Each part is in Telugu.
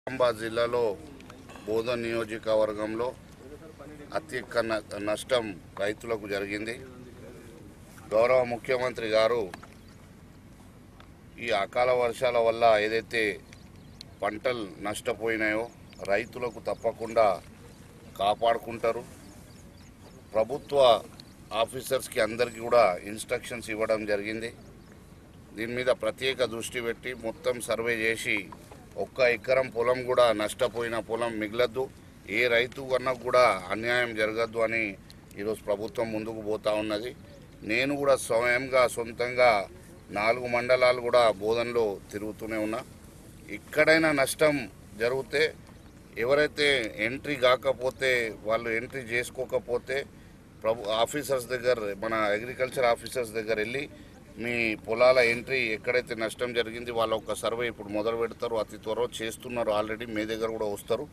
నిజామాబాద్ జిల్లాలో బోధన్ నియోజకవర్గంలో అత్యధిక నష్టం రైతులకు జరిగింది. గౌరవ ముఖ్యమంత్రి గారు ఈ అకాల వర్షాల వల్ల ఏదైతే పంటలు నష్టపోయినాయో రైతులకు తప్పకుండా కాపాడుకుంటారు. ప్రభుత్వ ఆఫీసర్స్కి అందరికీ కూడా ఇన్స్ట్రక్షన్స్ ఇవ్వడం జరిగింది. దీని మీద ప్రత్యేక దృష్టి పెట్టి మొత్తం సర్వే చేసి 1 ఎకరం పొలం కూడా నష్టపోయిన పొలం మిగలద్దు, ఏ రైతు కన్నా కూడా అన్యాయం జరగద్దు అని ఈరోజు ప్రభుత్వం ముందుకు పోతా ఉన్నది. నేను కూడా స్వయంగా సొంతంగా 4 మండలాలు కూడా బోధనలో తిరుగుతూనే ఉన్నా. ఎక్కడైనా నష్టం జరిగితే ఎవరైతే ఎంట్రీ కాకపోతే వాళ్ళు ఎంట్రీ చేసుకోకపోతే ఆఫీసర్స్ దగ్గర మన అగ్రికల్చర్ ఆఫీసర్స్ దగ్గర వెళ్ళి మీ పొలాల ఎంట్రీ ఎక్కడైతే నష్టం జరిగింది వాళ్ళ ఒక సర్వే ఇప్పుడు మొదలు పెడతారు. అతి త్వరలో చేస్తున్నారు, ఆల్రెడీ మీ దగ్గర కూడా వస్తారు.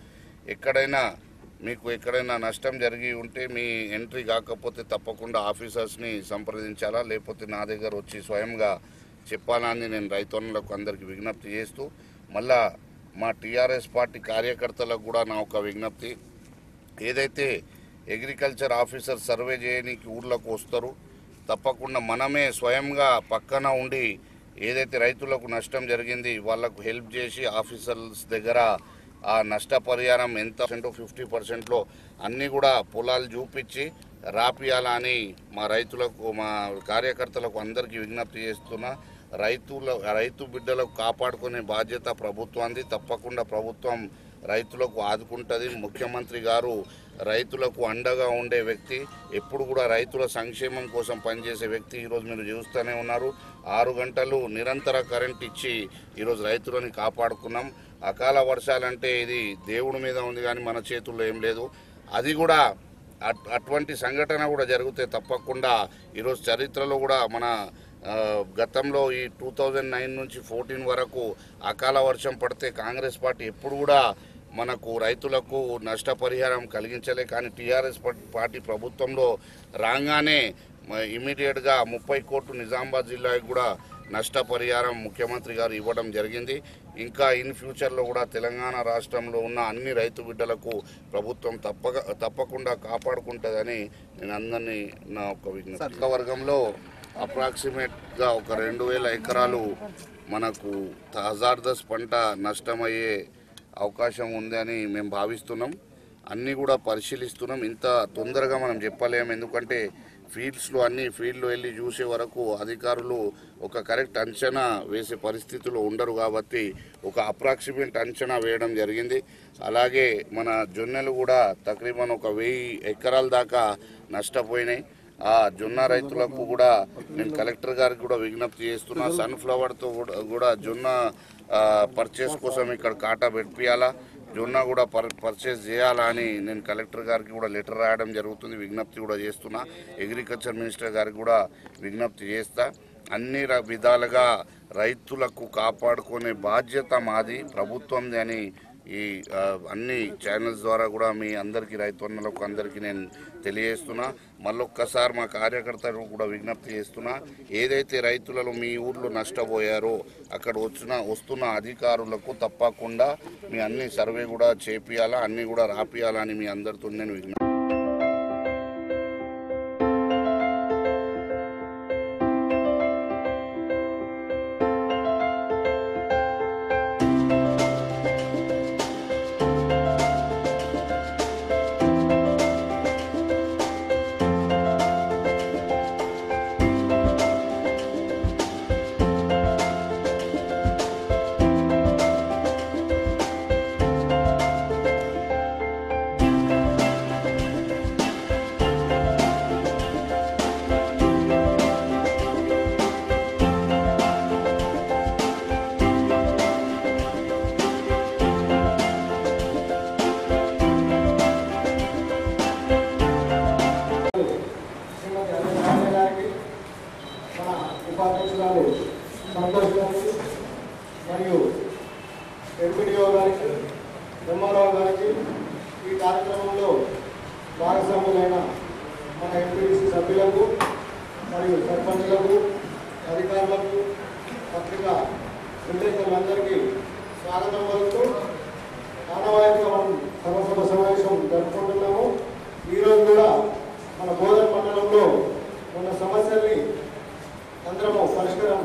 ఎక్కడైనా నష్టం జరిగి ఉంటే మీ ఎంట్రీ కాకపోతే తప్పకుండా ఆఫీసర్స్ని సంప్రదించాలా, లేకపోతే నా దగ్గర వచ్చి స్వయంగా చెప్పాలా అని నేను రైతన్నలకు అందరికీ విజ్ఞప్తి చేస్తూ, మళ్ళా మా టీఆర్ఎస్ పార్టీ కార్యకర్తలకు కూడా నా ఒక విజ్ఞప్తి, ఏదైతే అగ్రికల్చర్ ఆఫీసర్ సర్వే చేయడానికి ఊర్లకు వస్తారు తప్పకుండా మనమే స్వయంగా పక్కన ఉండి ఏదైతే రైతులకు నష్టం జరిగింది వాళ్లకు హెల్ప్ చేసి ఆఫీసర్స్ దగ్గర ఆ నష్టపరిహారం ఎంత 50% అన్నీ కూడా పొలాలు చూపించి రాపియాలని మా రైతులకు మా కార్యకర్తలకు అందరికీ విజ్ఞప్తి చేస్తున్నా. రైతు బిడ్డలకు కాపాడుకునే బాధ్యత ప్రభుత్వానికి. తప్పకుండా ప్రభుత్వం రైతులకు ఆదుకుంటుంది. ముఖ్యమంత్రి గారు రైతులకు అండగా ఉండే వ్యక్తి, ఎప్పుడు కూడా రైతుల సంక్షేమం కోసం పనిచేసే వ్యక్తి. ఈరోజు మీరు చూస్తూనే ఉన్నారు, 6 గంటలు నిరంతర కరెంట్ ఇచ్చి ఈరోజు రైతులని కాపాడుకున్నాం. అకాల వర్షాలంటే ఇది దేవుడి మీద ఉంది కానీ మన చేతుల్లో ఏం లేదు. అది కూడా అటువంటి సంఘటన కూడా జరిగితే తప్పకుండా ఈరోజు చరిత్రలో కూడా మన గతంలో ఈ 2009 నుంచి 14 వరకు అకాల వర్షం పడితే కాంగ్రెస్ పార్టీ ఎప్పుడు కూడా మనకు రైతులకు నష్టపరిహారం కలిగించలే. కానీ టీఆర్ఎస్ పార్టీ ప్రభుత్వంలో రాగానే ఇమీడియట్గా 30 కోట్లు నిజామాబాద్ జిల్లాకి కూడా నష్టపరిహారం ముఖ్యమంత్రి గారు ఇవ్వడం జరిగింది. ఇంకా ఇన్ ఫ్యూచర్లో కూడా తెలంగాణ రాష్ట్రంలో ఉన్న అన్ని రైతు బిడ్డలకు ప్రభుత్వం తప్పకుండా కాపాడుకుంటుందని నేను అందరినీ నా ఒక విజ్ఞప్తి. వర్గంలో అప్రాక్సిమేట్గా ఒక 2000 ఎకరాలు మనకు హజార్దస్ పంట నష్టమయ్యే అవకాశం ఉంది అని మేము భావిస్తున్నాం. అన్నీ కూడా పరిశీలిస్తున్నాం. ఇంత తొందరగా మనం చెప్పలేము, ఎందుకంటే ఫీల్డ్లో వెళ్ళి చూసే వరకు అధికారులు ఒక కరెక్ట్ అంచనా వేసే పరిస్థితుల్లో ఉండరు. కాబట్టి ఒక అప్రాక్సిమేట్ అంచనా వేయడం జరిగింది. అలాగే మన జొన్నలు కూడా తక్రీబన్ ఒక 1000 ఎకరాల దాకా నష్టపోయినాయి. ఆ జొన్న రైతులకు కూడా నేను కలెక్టర్ గారికి కూడా విజ్ఞప్తి చేస్తున్నా. సన్ఫ్లవర్తో కూడా జొన్న పర్చేస్ కోసం ఇక్కడ కాటా పెట్టియాలా, జొన్న కూడా పర్చేస్ చేయాలా అని నేను కలెక్టర్ గారికి కూడా లెటర్ రాయడం జరుగుతుంది. విజ్ఞప్తి కూడా చేస్తున్నా. అగ్రికల్చర్ మినిస్టర్ గారికి కూడా విజ్ఞప్తి చేస్తా. అన్ని విధాలుగా రైతులకు కాపాడుకునే బాధ్యత మాది, ప్రభుత్వంది అని ఈ అన్ని ఛానల్స్ ద్వారా కూడా మీ అందరికీ రైతన్నలకు అందరికీ నేను తెలియజేస్తున్నా. మళ్ళొక్కసారి మా కార్యకర్తలకు కూడా విజ్ఞప్తి చేస్తున్నా, ఏదైతే రైతులలో మీ ఊర్లో నష్టపోయారో అక్కడ వస్తున్న అధికారులకు తప్పకుండా మీ అన్ని సర్వే కూడా చేపియాలా, అన్నీ కూడా రాపియాలా అని మీ అందరితో నేను విజ్ఞప్తి. ఉపాధ్యక్షురాలు సంతోష్ గారికి మరియు ఎంపీడీఓ గారికి, ఎంఆర్ఓ గారికి, ఈ కార్యక్రమంలో భాగస్వాములైన మన ఎంపీడీసీ సభ్యులకు మరియు సర్పంచులకు, అధికారులకు, పత్రికా విలేకరులందరికీ స్వాగతం పలుకుతూ ఆనవాయితీగా మనం సర్వసభ సమావేశం జరుపుకుంటున్నాము. ఈరోజు కూడా మన బోధన మండలంలో ఉన్న సమస్యల్ని అందరము పరిష్కారం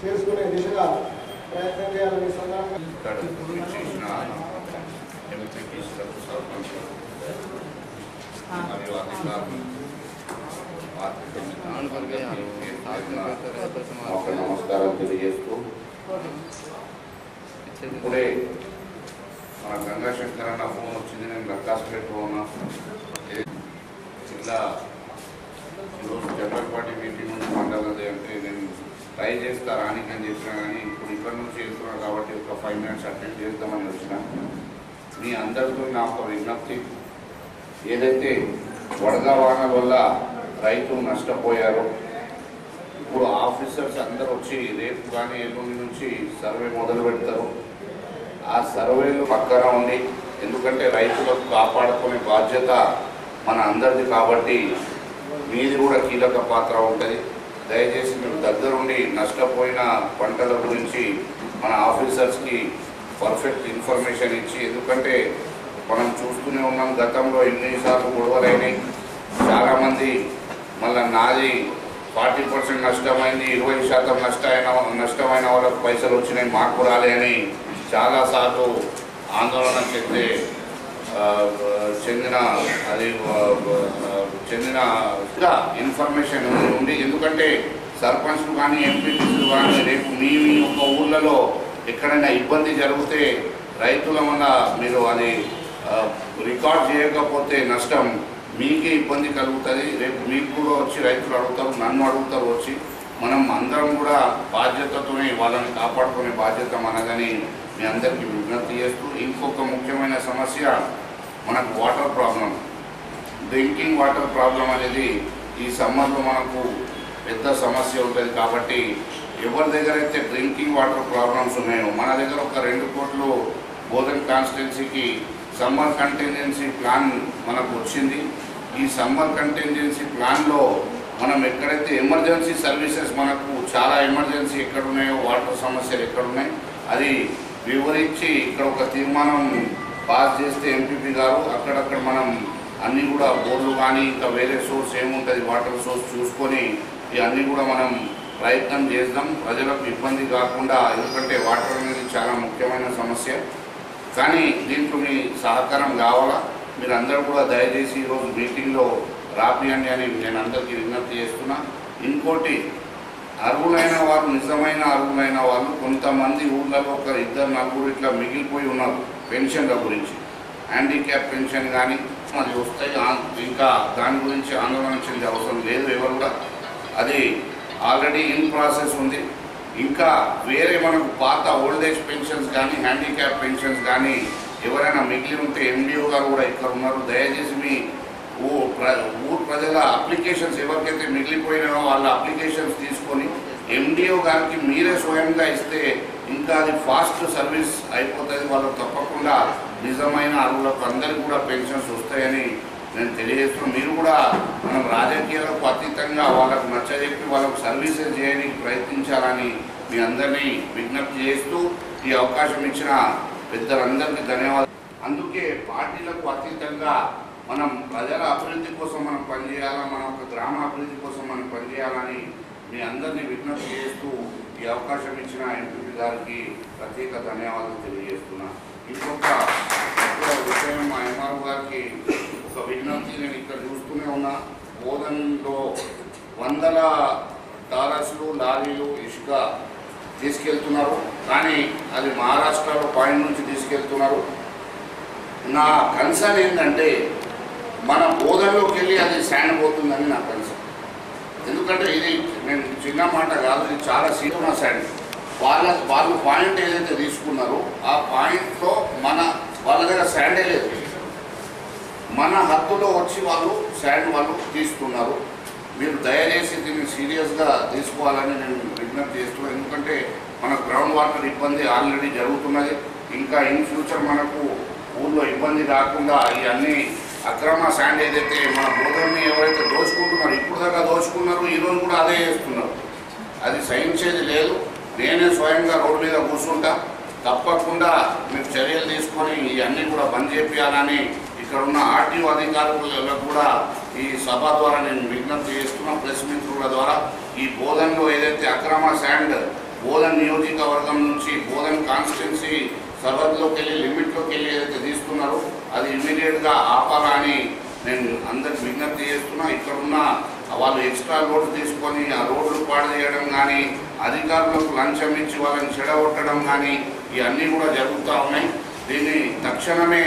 చేసుకునే దిశగా ప్రయత్నం చేయాలని సందర్భంగా నమస్కారం తెలియజేస్తూ ఇప్పుడే మన గంగాశంకర్ అన్న ఫోన్ వచ్చింది. నేను రక్కాస్పేటలో ఉన్నా. జిల్లా ఈరోజు జనరల్ పార్టీ మీటింగ్ నుంచి మాట్లాడదు అంటే నేను ట్రై చేస్తా రానికి అని చెప్పినా కానీ ఇప్పుడు ఇక్కడ నుంచి వెళ్తున్నాను కాబట్టి ఒక 5 minutes అటెండ్ చేద్దామని వచ్చిన. మీ అందరితో నా ఒక విజ్ఞప్తి, ఏదైతే వడద వాహనాల వల్ల రైతులు నష్టపోయారో ఇప్పుడు ఆఫీసర్స్ అందరూ వచ్చి రేపు కానీ ఎల్లుండి నుంచి సర్వే మొదలు పెడతారు. ఆ సర్వేలు పక్కన ఉండి, ఎందుకంటే రైతులకు కాపాడుకునే బాధ్యత మన అందరిది కాబట్టి మీది కూడా కీలక పాత్ర ఉంటుంది. దయచేసి మీరు దగ్గరుండి నష్టపోయిన పంటల గురించి మన ఆఫీసర్స్కి పర్ఫెక్ట్ ఇన్ఫర్మేషన్ ఇచ్చి, ఎందుకంటే మనం చూస్తూనే ఉన్నాం గతంలో ఎన్నిసార్లు గొడవలైనాయి. చాలామంది మళ్ళీ నాది 40% నష్టమైంది, 20% నష్టమైన వాళ్ళకు పైసలు వచ్చినాయి, మాకు రాలే అని చాలాసార్లు ఆందోళన చెందిన ఇన్ఫర్మేషన్ ఉంది. ఎందుకంటే సర్పంచ్లు కానీ ఎంపీలు కానీ రేపు మీ యొక్క ఊళ్ళలో ఎక్కడైనా ఇబ్బంది జరిగితే రైతుల వల్ల మీరు అది రికార్డ్ చేయకపోతే నష్టం మీకే ఇబ్బంది కలుగుతుంది. రేపు మీకు కూడా వచ్చి రైతులు అడుగుతారు, నన్ను అడుగుతారు వచ్చి. మనం అందరం కూడా బాధ్యతతోనే వాళ్ళని కాపాడుకునే బాధ్యత మనదని మీ అందరికీ విజ్ఞప్తి చేస్తూ, ఇంకొక ముఖ్యమైన సమస్య మనకు water problem, drinking water problem అనేది ఈ సమ్మర్లో మనకు పెద్ద సమస్య ఉంటుంది. కాబట్టి ఎవరి దగ్గర అయితే డ్రింకింగ్ వాటర్ ప్రాబ్లమ్స్ ఉన్నాయో, మన దగ్గర ఒక 2 కోట్లు బోధన్ కాన్స్టిట్యున్సీకి సమ్మర్ కంటింజెన్సీ ప్లాన్ మనకు వచ్చింది. ఈ సమ్మర్ కంటింజెన్సీ ప్లాన్లో మనం ఎక్కడైతే ఎమర్జెన్సీ సర్వీసెస్ మనకు చాలా ఎమర్జెన్సీ ఎక్కడున్నాయో, వాటర్ సమస్యలు ఎక్కడున్నాయి అది వివరించి ఇక్కడ ఒక తీర్మానం పాస్ చేస్తే ఎంపీపీ గారు అక్కడక్కడ మనం అన్నీ కూడా బోర్లు కానీ ఇంకా వేరే సోర్స్ ఏముంటుంది వాటర్ సోర్స్ చూసుకొని ఇవన్నీ కూడా మనం ప్రయత్నం చేద్దాం, ప్రజలకు ఇబ్బంది కాకుండా. ఎందుకంటే వాటర్ అనేది చాలా ముఖ్యమైన సమస్య. కానీ దీంట్లో మీ సహకారం కావాలా. మీరు అందరూ కూడా దయచేసి ఈరోజు మీటింగ్లో రాపియండి అని నేను అందరికీ విజ్ఞప్తి చేస్తున్నా. ఇంకోటి, అర్హులైన వారు, నిజమైన అర్హులైన వాళ్ళు కొంతమంది ఊళ్ళలో 1, 2, 4 ఇట్లా మిగిలిపోయి ఉన్నారు పెన్షన్ల గురించి. హ్యాండిక్యాప్ పెన్షన్ కానీ అది వస్తాయి, ఇంకా దాని గురించి ఆందోళన చెందే అవసరం లేదు ఎవరు కూడా. అది ఆల్రెడీ ఇన్ ప్రాసెస్ ఉంది. ఇంకా వేరే మనకు పాత ఓల్డేజ్ పెన్షన్స్ కానీ హ్యాండిక్యాప్ పెన్షన్స్ కానీ ఎవరైనా మిగిలి ఉంటే ఎండిఓ గారు కూడా ఇక్కడ ఉన్నారు. దయచేసి మీ ఊరు ప్రజల అప్లికేషన్స్ ఎవరికైతే మిగిలిపోయినాయో వాళ్ళ అప్లికేషన్స్ తీసుకొని ఎండిఓ గారికి మీరే స్వయంగా ఇస్తే ఇంకా అది ఫాస్ట్ సర్వీస్ అయిపోతుంది. వాళ్ళకు తప్పకుండా నిజమైన అర్హులకు అందరికీ కూడా పెన్షన్స్ వస్తాయని నేను తెలియజేస్తున్నాను. మీరు కూడా మనం రాజకీయాలకు అతీతంగా వాళ్ళకు నచ్చజెప్పి వాళ్ళకు సర్వీసెస్ చేయడానికి ప్రయత్నించాలని మీ అందరినీ విజ్ఞప్తి చేస్తూ ఈ అవకాశం ఇచ్చిన పెద్దలందరికీ ధన్యవాదాలు. అందుకే పార్టీలకు అతీతంగా మనం ప్రజల అభివృద్ధి కోసం మనం పనిచేయాలా, మన ఒక గ్రామ అభివృద్ధి కోసం మనం పనిచేయాలని మీ అందరినీ విజ్ఞప్తి చేస్తూ ఈ అవకాశం ఇచ్చిన ఎంపీ గారికి ప్రత్యేక ధన్యవాదాలు తెలియజేస్తున్నా. ఇంకొక విషయం, మా ఎంఆర్ఓ గారికి ఒక విజ్ఞప్తి, నేను ఇక్కడ చూస్తూనే ఉన్నా, బోధన్లో 100 టారస్లు లారీలు ఇసుక తీసుకెళ్తున్నారు. కానీ అది మహారాష్ట్రలో పాయింట్ నుంచి తీసుకెళ్తున్నారు. నా కన్సర్న్ ఏంటంటే మన బోధనలోకి వెళ్ళి అది శాండ్ పోతుందని నా కన్సర్న్. ఎందుకంటే ఇది నేను చిన్న మాట కాదు, ఇది చాలా సీరియస్ శాండ్. వాళ్ళు పాయింట్ ఏదైతే తీసుకున్నారో ఆ పాయింట్లో వాళ్ళ దగ్గర శాండే లేదు. మన హద్దులో వచ్చి వాళ్ళు శాండ్ వాళ్ళు తీస్తున్నారు. మీరు దయచేసి దీన్ని సీరియస్గా తీసుకోవాలని నేను విజ్ఞప్తి చేస్తున్నాను. ఎందుకంటే మన గ్రౌండ్ వాటర్ ఇబ్బంది ఆల్రెడీ జరుగుతున్నది. ఇంకా ఇన్ ఫ్యూచర్ మనకు ఊళ్ళో ఇబ్బంది రాకుండా ఇవన్నీ అక్రమ శాండ్ ఏదైతే మన బోధనని ఎవరైతే దోచుకుంటున్నారో, ఇప్పుడు దాకా దోచుకున్నారో, ఈరోజు కూడా అదే చేస్తున్నారు. అది సహించేది లేదు. నేనే స్వయంగా రోడ్డు మీద కూర్చుంటా. తప్పకుండా మీరు చర్యలు తీసుకొని ఇవన్నీ కూడా బంద్ చేయాలని ఇక్కడ ఉన్న ఆర్టీఓ అధికారులకు కూడా ఈ సభ ద్వారా నేను విజ్ఞప్తి చేస్తున్నా. ప్రెస్ మిత్రుల ద్వారా ఈ బోధనలో ఏదైతే అక్రమ శాండ్ బోధన్ నియోజకవర్గం నుంచి బోధన్ కాన్స్టిట్యున్సీ సర్వత్లోకి వెళ్ళి లిమిట్లోకి వెళ్ళి ఏదైతే తీస్తున్నారో అది ఇమ్మీడియట్గా ఆపాలని నేను అందరికి విజ్ఞప్తి చేస్తున్నా. ఇక్కడున్న వాళ్ళు ఎక్స్ట్రా రోడ్లు తీసుకొని ఆ రోడ్లు పాడు చేయడం కానీ అధికారులకు లంచం ఇచ్చి వాళ్ళని చెడగొట్టడం కానీ ఇవన్నీ కూడా జరుగుతూ ఉన్నాయి. దీన్ని తక్షణమే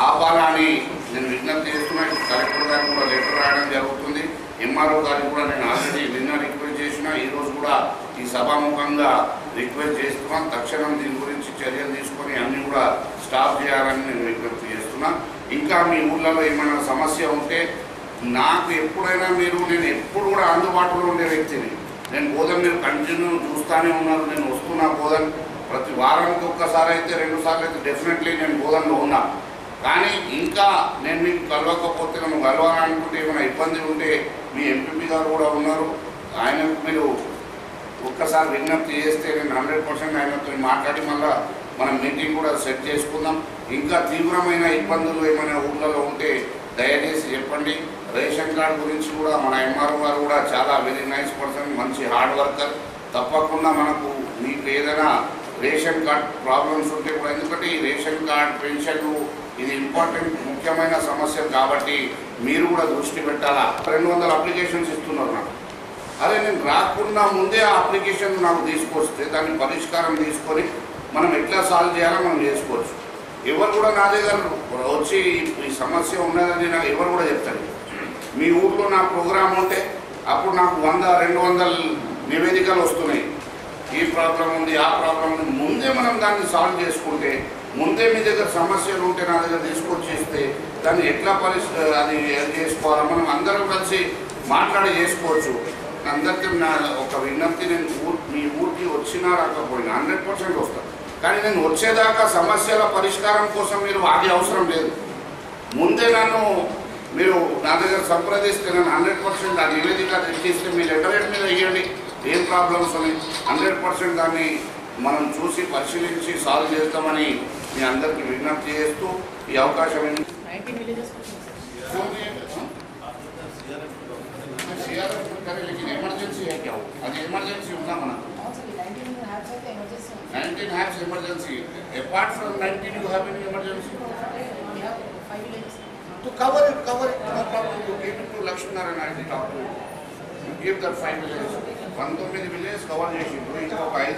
ఆపాలని నేను విజ్ఞప్తి చేస్తున్నా. కలెక్టర్ గారికి కూడా లెటర్ రాయడం జరుగుతుంది. ఎంఆర్ఓ గారికి కూడా నేను ఆల్రెడీ నిన్న రిక్వెస్ట్ చేసిన, ఈరోజు కూడా ఈ సభాముఖంగా రిక్వెస్ట్ చేస్తున్నాను. తక్షణం దీని గురించి చర్యలు తీసుకొని అన్నీ కూడా స్టాప్ చేయాలని నేను విజ్ఞప్తి చేస్తున్నా. ఇంకా మీ ఊళ్ళలో ఏమైనా సమస్య ఉంటే నాకు ఎప్పుడైనా నేను ఎప్పుడు కూడా అందుబాటులో ఉండే వ్యక్తిని. నేను బోధన మీరు కంటిన్యూ చూస్తూనే ఉన్నారు. నేను వస్తున్నా బోధన ప్రతి వారానికి ఒక్కసారి అయితే 2 సార్లు అయితే డెఫినెట్లీ నేను బోధనలో ఉన్నా. కానీ ఇంకా నేను మీకు కలవకపోతే నన్ను కలవాలనుకుంటే ఏమైనా ఇబ్బంది ఉంటే మీ ఎంపీపీ గారు కూడా ఉన్నారు, ఆయనకు మీరు ఒక్కసారి విజ్ఞప్తి చేస్తే నేను 100% ఆయనతో మాట్లాడి మళ్ళీ మనం మీటింగ్ కూడా సెట్ చేసుకుందాం. ఇంకా తీవ్రమైన ఇబ్బందులు ఏమైనా ఊళ్ళలో ఉంటే దయచేసి చెప్పండి. రేషన్ కార్డు గురించి కూడా మన ఎంఆర్ఓ గారు కూడా చాలా వెరీ నైస్ పర్సన్, మంచి హార్డ్ వర్కర్. తప్పకుండా మనకు మీకు ఏదైనా రేషన్ కార్డ్ ప్రాబ్లమ్స్ ఉంటే కూడా, ఎందుకంటే ఈ రేషన్ కార్డ్ పెన్షన్లు ఇది ఇంపార్టెంట్ ముఖ్యమైన సమస్య కాబట్టి మీరు కూడా దృష్టి పెట్టాలా. 200 అప్లికేషన్స్ ఇస్తున్నారు నాకు. అదే నేను రాకుండా ముందే ఆ అప్లికేషన్ నాకు తీసుకొస్తే దాన్ని పరిష్కారం తీసుకొని మనం ఎట్లా సాల్వ్ చేయాలో మనం చేసుకోవచ్చు. ఎవరు కూడా నా దగ్గర వచ్చి ఈ సమస్య ఉన్నదని నాకు ఎవరు కూడా చెప్తారు. మీ ఊర్లో నా ప్రోగ్రాం ఉంటే అప్పుడు నాకు 100-200 నివేదికలు వస్తున్నాయి. ఈ ప్రాబ్లం ఉంది, ఆ ప్రాబ్లం ఉంది. ముందే మనం దాన్ని సాల్వ్ చేసుకుంటే, ముందే మీ దగ్గర సమస్యలు ఉంటే నా దగ్గర తీసుకొచ్చేస్తే దాన్ని ఎట్లా అది చేసుకోవాలో మనం అందరం కలిసి మాట్లాడి చేసుకోవచ్చు. అందరికీ నా ఒక విజ్ఞప్తి, నేను మీ ఊరికి వచ్చినా రాకపోయినా 100% వస్తాను. కానీ నేను వచ్చేదాకా సమస్యల పరిష్కారం కోసం మీరు ఆగే అవసరం లేదు. ముందే మీరు నా దగ్గర సంప్రదిస్తే నేను 100% ఆ నివేదిక తెచ్చిస్తే మీ లెటర్ మీద వేయండి, ఏం ప్రాబ్లమ్స్ ఉన్నాయి 100% దాన్ని మనం చూసి పరిశీలించి సాల్వ్ చేస్తామని మీ అందరికీ విజ్ఞప్తి చేస్తూ ఈ అవకాశం ఎమర్జెన్సీ అది ఎమర్జెన్సీ ఉందా మనకు 19 happens emergency. Apart from 19 you have any emergency? To cover it, no problem. You give it to Lakshminarayan and I talk to you. You give that 5 villages. 19 villages cover చేసిండ్రు. ఇంకొక 5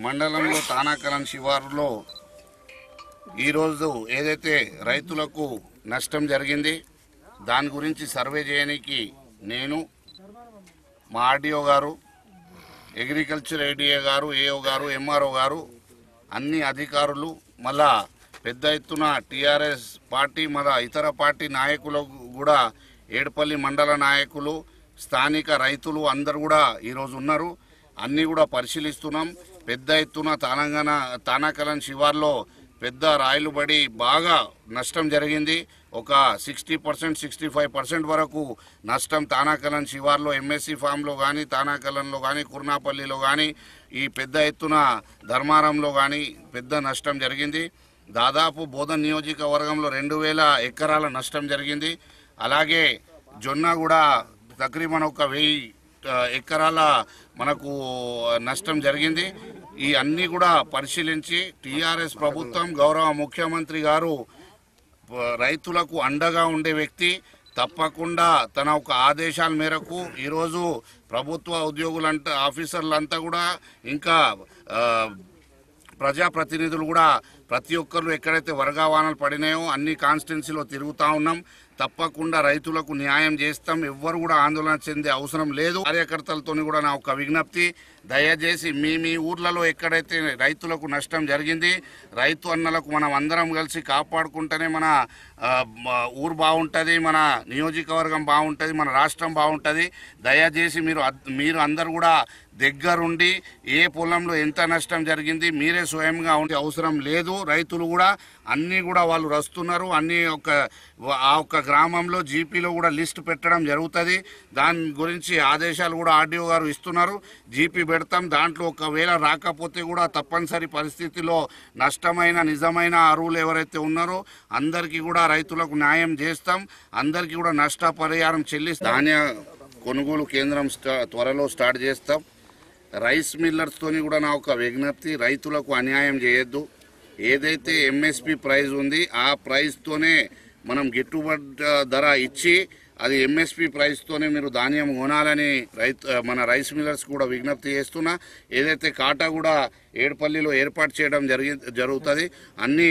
మండలంలో తానాకలం శివారులో ఈరోజు ఏదైతే రైతులకు నష్టం జరిగింది దాని గురించి సర్వే చేయడానికి నేను మా ఆర్డీఓ గారు, అగ్రికల్చర్ ఏడీఏ గారు, ఏఓ గారు, ఎంఆర్ఓ గారు, అన్ని అధికారులు, మళ్ళా పెద్ద ఎత్తున టీఆర్ఎస్ పార్టీ మళ్ళా ఇతర పార్టీ నాయకులు కూడా, ఏడుపల్లి మండల నాయకులు, స్థానిక రైతులు అందరు కూడా ఈరోజు ఉన్నారు. అన్నీ కూడా పరిశీలిస్తున్నాం. పెద్ద ఎత్తున తానాకలం శివార్లో పెద్ద రాయిలు పడి బాగా నష్టం జరిగింది. ఒక 60% 65% వరకు నష్టం తానాకలం శివార్లో ఎంఎస్సి ఫామ్లో కానీ, తానాకలంలో కానీ, కుర్నాపల్లిలో కానీ, ఈ పెద్ద ఎత్తున ధర్మారంలో కానీ పెద్ద నష్టం జరిగింది. దాదాపు బోధన్ నియోజకవర్గంలో 2000 ఎకరాల నష్టం జరిగింది. అలాగే జొన్న కూడా తక్రీబన్ ఒక 1000 ఎకరాల మనకు నష్టం జరిగింది. ఈ అన్నీ కూడా పరిశీలించి టీఆర్ఎస్ ప్రభుత్వం, గౌరవ ముఖ్యమంత్రి గారు రైతులకు అండగా ఉండే వ్యక్తి, తప్పకుండా తన ఒక ఆదేశాల మేరకు ఈరోజు ప్రభుత్వ ఉద్యోగులంతా, ఆఫీసర్లంతా కూడా, ఇంకా ప్రజాప్రతినిధులు కూడా ప్రతి ఒక్కరు ఎక్కడైతే వర్గావానాలు పడినాయో అన్ని కాన్స్టిట్యున్సీలో తిరుగుతూ ఉన్నాం. తప్పకుండా రైతులకు న్యాయం చేస్తాం. ఎవ్వరు కూడా ఆందోళన చెందే అవసరం లేదు. కార్యకర్తలతో కూడా నా ఒక విజ్ఞప్తి, దయచేసి మీ ఊర్లలో ఎక్కడైతే రైతులకు నష్టం జరిగింది, రైతు అన్నలకు మనం అందరం కలిసి కాపాడుకుంటేనే మన ఊరు బాగుంటుంది, మన నియోజకవర్గం బాగుంటుంది, మన రాష్ట్రం బాగుంటుంది. దయచేసి మీరు అందరు కూడా దగ్గరుండి ఏ పొలంలో ఎంత నష్టం జరిగింది మీరే స్వయంగా ఉండే అవసరం లేదు. రైతులు కూడా అన్నీ కూడా వాళ్ళు వస్తున్నారు. అన్నీ ఆ ఒక్క గ్రామంలో జీపీలో కూడా లిస్ట్ పెట్టడం జరుగుతుంది. దాని గురించి ఆదేశాలు కూడా ఆర్డీఓ గారు ఇస్తున్నారు. జీపీ పెడతాం. దాంట్లో ఒకవేళ రాకపోతే కూడా తప్పనిసరి పరిస్థితిలో నష్టమైన నిజమైన అరువులు ఎవరైతే ఉన్నారో అందరికీ కూడా రైతులకు న్యాయం చేస్తాం. అందరికీ కూడా నష్టపరిహారం చెల్లిస్తాం. ధాన్య కొనుగోలు కేంద్రం త్వరలో స్టార్ట్ చేస్తాం. రైస్ మిల్లర్స్తోని కూడా నా ఒక విజ్ఞప్తి, రైతులకు అన్యాయం చేయొద్దు. ఏదైతే ఎంఎస్పి ప్రైస్ ఉంది ఆ ప్రైస్తోనే మనం గిట్టుబాటు ధర ఇచ్చి అది ఎంఎస్పి ప్రైస్తోనే మీరు ధాన్యం కొనాలని మన రైస్ మిల్లర్స్ కూడా విజ్ఞప్తి చేస్తున్నా. ఏదైతే కాటా కూడా ఏడుపల్లిలో ఏర్పాటు చేయడం జరుగుతుంది. అన్ని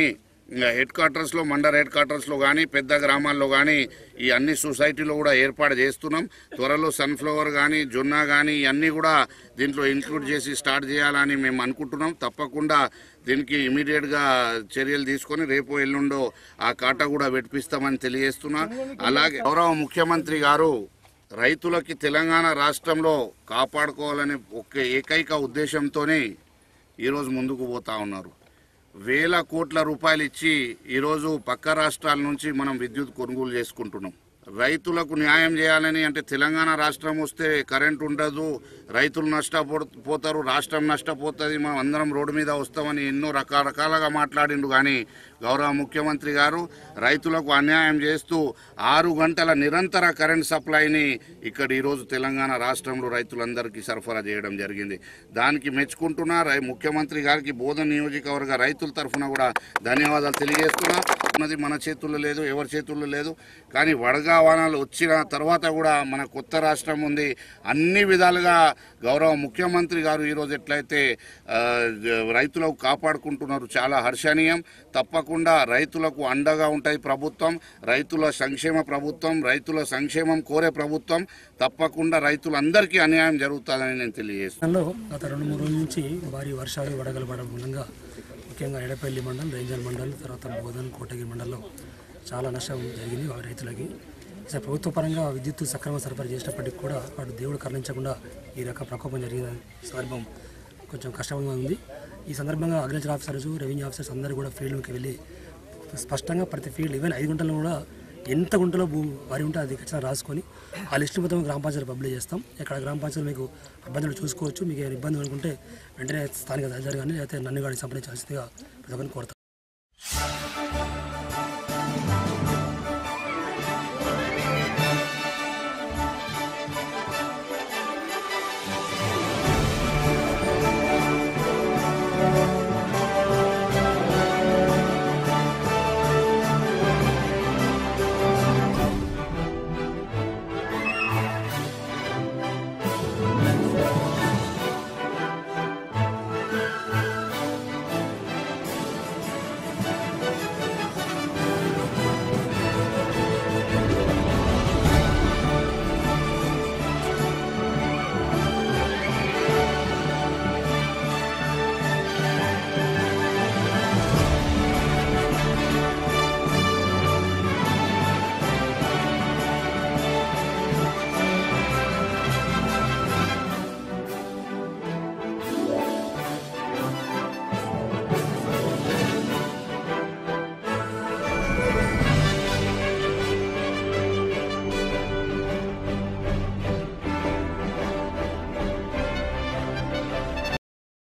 హెడ్ క్వార్టర్స్లో, మండల హెడ్ క్వార్టర్స్లో కానీ, పెద్ద గ్రామాల్లో కానీ ఈ అన్ని సొసైటీలో కూడా ఏర్పాటు చేస్తున్నాం. త్వరలో సన్ఫ్లవర్ కానీ, జొన్న కానీ ఇవన్నీ కూడా దీంట్లో ఇంక్లూడ్ చేసి స్టార్ట్ చేయాలని మేము అనుకుంటున్నాం. తప్పకుండా దీనికి ఇమీడియట్గా చర్యలు తీసుకొని రేపు ఎల్లుండో ఆ కాటా కూడా పెట్టిస్తామని తెలియజేస్తున్నా. అలాగే గౌరవ ముఖ్యమంత్రి గారు రైతులకి తెలంగాణ రాష్ట్రంలో కాపాడుకోవాలనే ఏకైక ఉద్దేశంతోనే ఈరోజు ముందుకు పోతా ఉన్నారు. 1000 కోట్ల రూపాయలు ఇచ్చి ఈరోజు పక్క రాష్ట్రాల నుంచి మనం విద్యుత్ కొనుగోలు చేసుకుంటున్నాం. రైతులకు న్యాయం చేయాలని అంటే తెలంగాణ రాష్ట్రం వస్తే కరెంట్ ఉండదు, రైతులు నష్టపోతారు, రాష్ట్రం నష్టపోతుంది, మనం అందరం రోడ్డు మీద వస్తామని ఎన్నో రకరకాలుగా మాట్లాడిండు. కానీ గౌరవ ముఖ్యమంత్రి గారు రైతులకు అన్యాయం చేస్తూ 6 గంటల నిరంతర కరెంట్ సప్లైని ఇక్కడ ఈరోజు తెలంగాణ రాష్ట్రంలో రైతులందరికీ సరఫరా చేయడం జరిగింది. దానికి మెచ్చుకుంటున్నా. ముఖ్యమంత్రి గారికి బోధన్ నియోజకవర్గ రైతుల తరఫున కూడా ధన్యవాదాలు తెలియజేస్తున్నా. ఉన్నది మన చేతుల్లో లేదు, ఎవరి చేతుల్లో లేదు. కానీ వడగావానాలు వచ్చిన తర్వాత కూడా మన కొత్త రాష్ట్రం ఉంది. అన్ని విధాలుగా గౌరవ ముఖ్యమంత్రి గారు ఈరోజు ఎట్లయితే రైతులకు కాపాడుకుంటున్నారు చాలా హర్షణీయం. తప్పకుండా రైతులకు అండగా ఉంటాయి ప్రభుత్వం. రైతుల సంక్షేమ ప్రభుత్వం, రైతుల సంక్షేమం కోరే ప్రభుత్వం. తప్పకుండా రైతులందరికీ అన్యాయం జరుగుతుందని నేను తెలియజేస్తున్నాను. గత 2-3 రోజుల నుంచి భారీ వర్షాలు వడగలు పడడం మూలంగా ముఖ్యంగా ఎడపల్లి మండలం, రేంజల్ మండలం, తర్వాత బోధన్, కోటగిరి మండలంలో చాలా నష్టం జరిగింది రైతులకి. అసలు ప్రభుత్వ పరంగా విద్యుత్ సక్రమంగా సరఫరా చేసినప్పటికీ కూడా వాడు దేవుడు కరుణించకుండా ఈ రకం ప్రకోపం జరిగిన సందర్భం కొంచెం కష్టంగా ఉంది. ఈ సందర్భంగా అగ్రికల్చర్ ఆఫీసర్స్, రెవెన్యూ ఆఫీసర్స్ అందరూ కూడా ఫీల్డ్లోకి వెళ్ళి స్పష్టంగా ప్రతి ఫీల్డ్ ఈవెన్ 5 గంటల్లో కూడా ఎంత గుంటలో వరి ఉంటే అది ఖచ్చితంగా రాసుకొని ఆ లిస్టు మొత్తం గ్రామ పంచాయతీ పబ్లిష్ చేస్తాం. ఇక్కడ గ్రామ పంచాయతీలో మీకు ఇబ్బందులు చూసుకోవచ్చు. మీకు ఏమైనా ఇబ్బంది అనుకుంటే వెంటనే స్థానిక అధికారి కానీ లేకపోతే నన్ను కానీ సంప్రదించాల్సిందిగా ప్రతి ఒక్కరిని కోరుతాం.